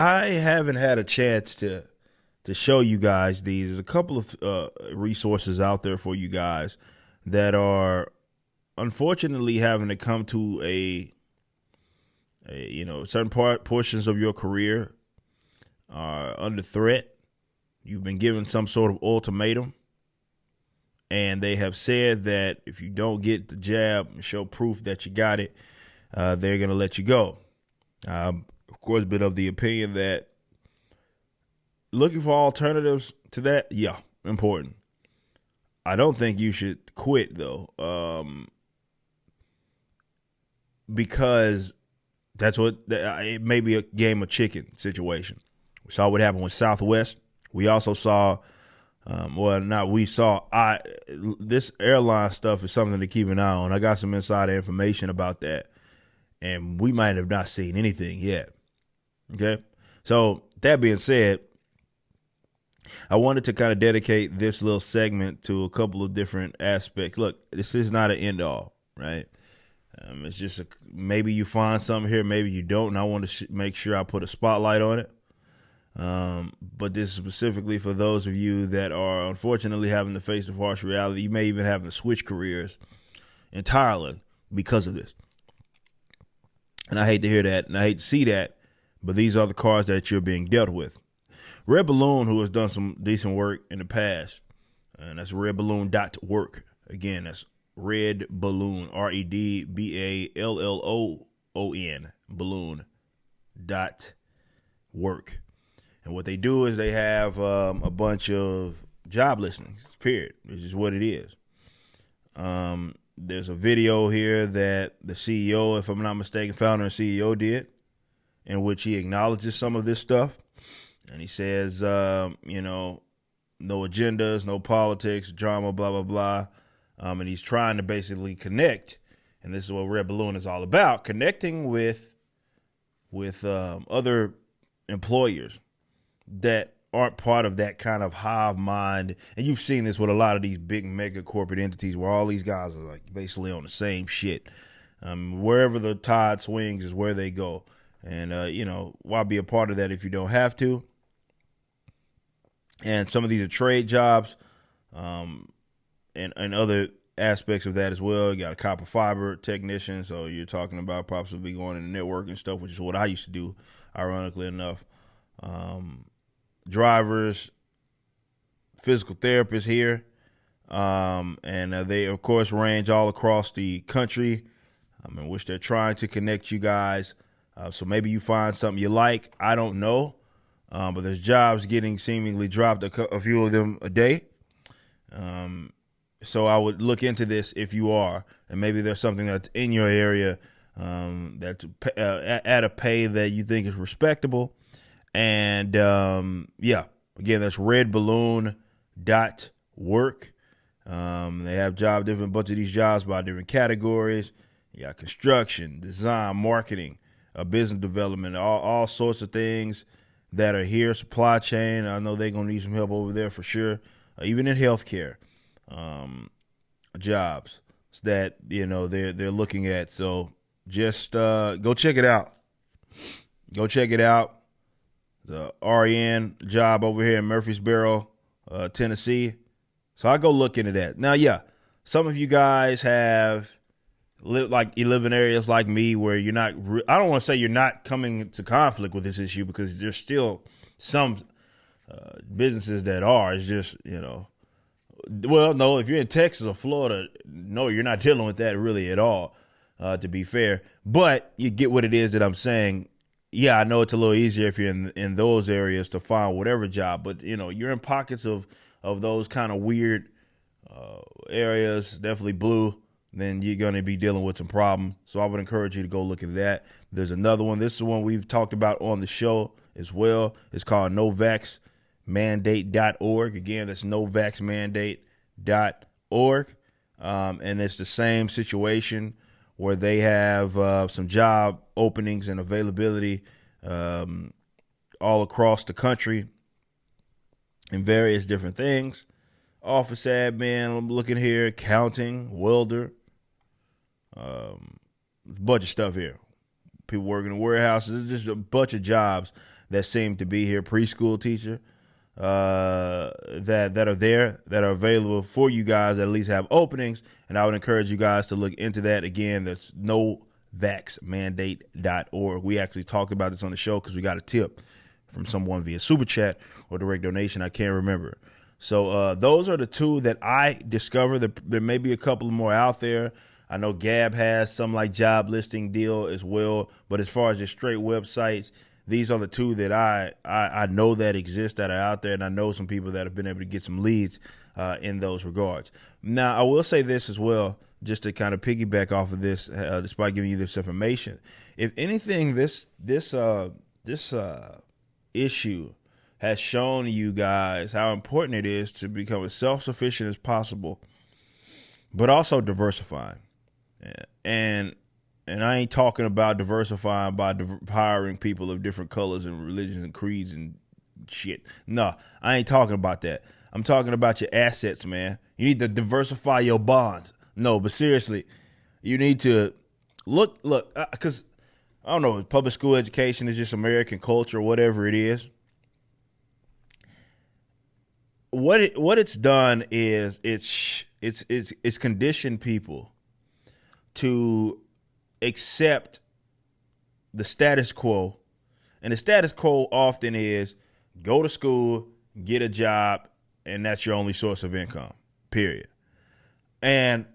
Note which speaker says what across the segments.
Speaker 1: I haven't had a chance to show you guys these. There's a couple of resources out there for you guys that are unfortunately having to come to certain portions of your career are under threat. You've been given some sort of ultimatum, and they have said that if you don't get the jab and show proof that you got it, they're going to let you go. Of course, been of the opinion that looking for alternatives to that, yeah, important. I don't think you should quit though, because that's what it may be a game of chicken situation. We saw what happened with Southwest. We also saw, well, not we saw. This airline stuff is something to keep an eye on. I got some insider information about that, and we might have not seen anything yet. Okay, so that being said, I wanted to kind of dedicate this little segment to a couple of different aspects. Look, this is not an end all, right? It's just maybe you find something here, maybe you don't, and I want to make sure I put a spotlight on it. But this is specifically for those of you that are unfortunately having to face the harsh reality. You may even have to switch careers entirely because of this. And I hate to hear that, and I hate to see that, but these are the cards that you're being dealt with. Red Balloon, who has done some decent work in the past, and that's redballoon.work. Again, that's Red Balloon, REDBALLOON, balloon dot work. And what they do is they have a bunch of job listings, period, which is what it is. There's a video here that the CEO, if I'm not mistaken, founder and CEO did, in which he acknowledges some of this stuff. And he says, no agendas, no politics, drama, blah, blah, blah. And he's trying to basically connect. And this is what Red Balloon is all about, connecting with other employers that aren't part of that kind of hive mind. And you've seen this with a lot of these big mega corporate entities where all these guys are like basically on the same shit. Wherever the tide swings is where they go. And, why be a part of that if you don't have to? And some of these are trade jobs, and other aspects of that as well. You got a copper fiber technician, so you're talking about possibly going into networking stuff, which is what I used to do, ironically enough. Drivers, physical therapists here, and they, of course, range all across the country, in which they're trying to connect you guys. So maybe you find something you like. I don't know. But there's jobs getting seemingly dropped, a few of them a day. So I would look into this if you are, and maybe there's something that's in your area that's at a pay that you think is respectable. And again, that's redballoon.work. They have different bunch of these jobs by different categories. You got construction, design, marketing, business development, all sorts of things that are here, supply chain. I know they're gonna need some help over there for sure. Even in healthcare, jobs that they're looking at. So just go check it out. Go check it out. The REN job over here in Murfreesboro, Tennessee. So I go look into that. Now, yeah, some of you guys have you live in areas like me where you're not, I don't want to say you're not coming into conflict with this issue, because there's still some businesses that are. It's just, well, no, if you're in Texas or Florida, no, you're not dealing with that really at all, to be fair. But you get what it is that I'm saying. Yeah, I know it's a little easier if you're in those areas to find whatever job, but you're in pockets of those kind of weird areas, definitely blue, then you're going to be dealing with some problems. So I would encourage you to go look at that. There's another one. This is one we've talked about on the show as well. It's called NoVaxMandate.org. Again, that's NoVaxMandate.org. And it's the same situation where they have some job openings and availability all across the country in various different things. Office admin, I'm looking here, accounting, welder, a bunch of stuff here. People working in warehouses, just a bunch of jobs that seem to be here, preschool teacher, that are there, that are available for you guys, that at least have openings. And I would encourage you guys to look into that. Again, that's novaxmandate.org. We actually talked about this on the show because we got a tip from someone via Super Chat or direct donation. I can't remember. So those are the two that I discovered. There may be a couple more out there. I know Gab has some like job listing deal as well. But as far as just straight websites, these are the two that I know that exist, that are out there. And I know some people that have been able to get some leads in those regards. Now, I will say this as well, just to kind of piggyback off of this, despite giving you this information. If anything, this issue has shown you guys how important it is to become as self-sufficient as possible, but also diversifying. And I ain't talking about diversifying by hiring people of different colors and religions and creeds and shit. No, I ain't talking about that. I'm talking about your assets, man. You need to diversify your bonds. No, but seriously, you need to look, because I don't know, public school education is just American culture, whatever it is. What it's done is it's conditioned people to accept the status quo, and the status quo often is go to school, get a job, and that's your only source of income. Period. And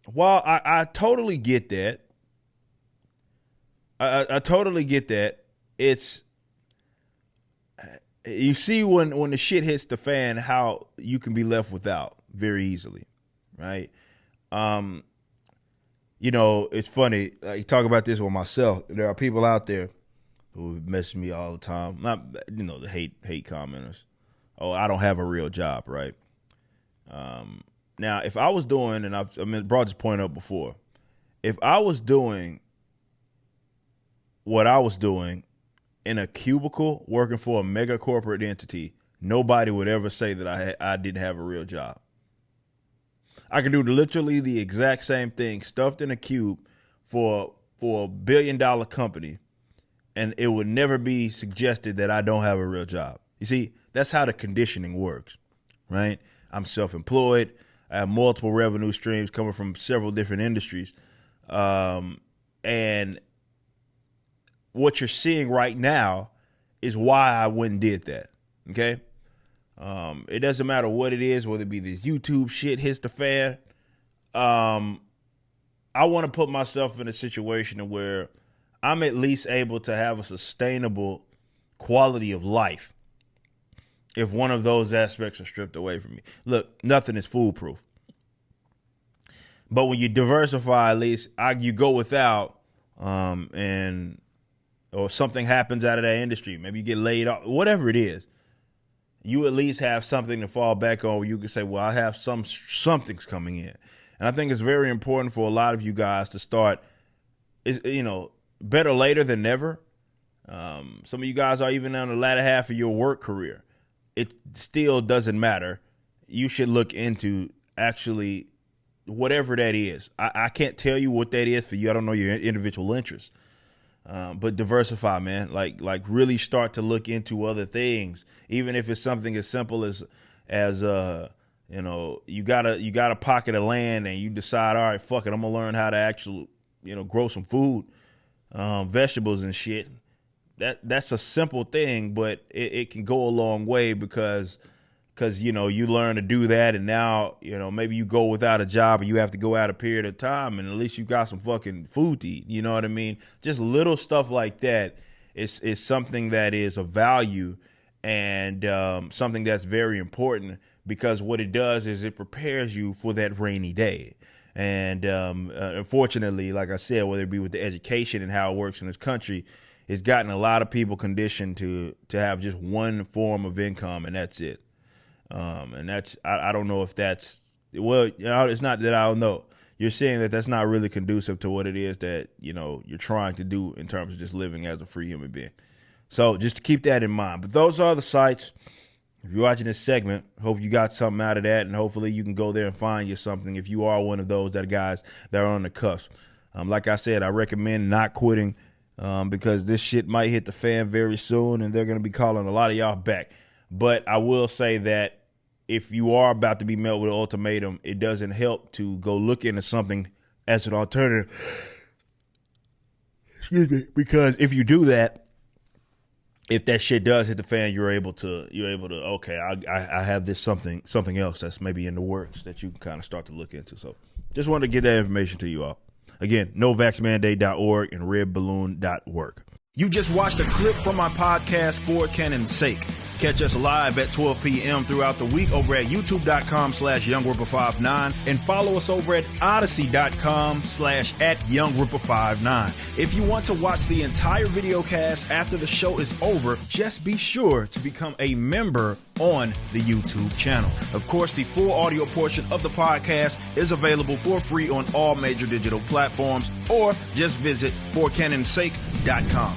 Speaker 1: while I totally get that, I totally get that. It's, you see when the shit hits the fan, how you can be left without very easily, right? You know, it's funny. I talk about this with myself. There are people out there who message me all the time. Not, you know, the hate commenters. Oh, I don't have a real job, right? Now, if I was doing, and I've brought this point up before, if I was doing what I was doing in a cubicle working for a mega corporate entity, nobody would ever say that I didn't have a real job. I can do literally the exact same thing stuffed in a cube for a $1 billion company, and it would never be suggested that I don't have a real job. You see, that's how the conditioning works, right? I'm self-employed. I have multiple revenue streams coming from several different industries. And what you're seeing right now is why I went and did that, okay? It doesn't matter what it is, whether it be this YouTube shit hits the fan. I want to put myself in a situation where I'm at least able to have a sustainable quality of life if one of those aspects are stripped away from me. Look, nothing is foolproof. But when you diversify, at least you go without, or something happens out of that industry. Maybe you get laid off, whatever it is. You at least have something to fall back on where you can say, well, I have something's coming in. And I think it's very important for a lot of you guys to start, better later than never. Some of you guys are even on the latter half of your work career. It still doesn't matter. You should look into actually whatever that is. I can't tell you what that is for you. I don't know your individual interests. But diversify, man. Like really start to look into other things, even if it's something as simple as you got a pocket of land and you decide, all right, fuck it, I'm gonna learn how to actually grow some food, vegetables and shit. That's a simple thing, but it can go a long way because you learn to do that, and now maybe you go without a job and you have to go out a period of time, and at least you got some fucking food to eat. You know what I mean? Just little stuff like that is something that is of value and something that's very important, because what it does is it prepares you for that rainy day. And unfortunately, like I said, whether it be with the education and how it works in this country, it's gotten a lot of people conditioned to have just one form of income, and that's it. And that's, I don't know if that's, it's not that I don't know. You're saying that that's not really conducive to what it is that, you're trying to do in terms of just living as a free human being. So just to keep that in mind. But those are the sites. If you're watching this segment, hope you got something out of that, and hopefully you can go there and find you something if you are one of those guys that are on the cusp. Like I said, I recommend not quitting because this shit might hit the fan very soon, and they're going to be calling a lot of y'all back. But I will say that if you are about to be met with an ultimatum, it doesn't help to go look into something as an alternative. Excuse me. Because if you do that, if that shit does hit the fan, you're able to okay, I have this something else that's maybe in the works that you can kind of start to look into. So just wanted to get that information to you all. Again, novaxmandate.org and redballoon.org. You just watched a clip from my podcast, For Cannon's Sake. Catch us live at 12 p.m. throughout the week over at youtube.com/YoungRipper59 and follow us over at odyssey.com/@YoungRipper59. If you want to watch the entire video cast after the show is over, just be sure to become a member on the YouTube channel. Of course, the full audio portion of the podcast is available for free on all major digital platforms, or just visit forcannonsake.com.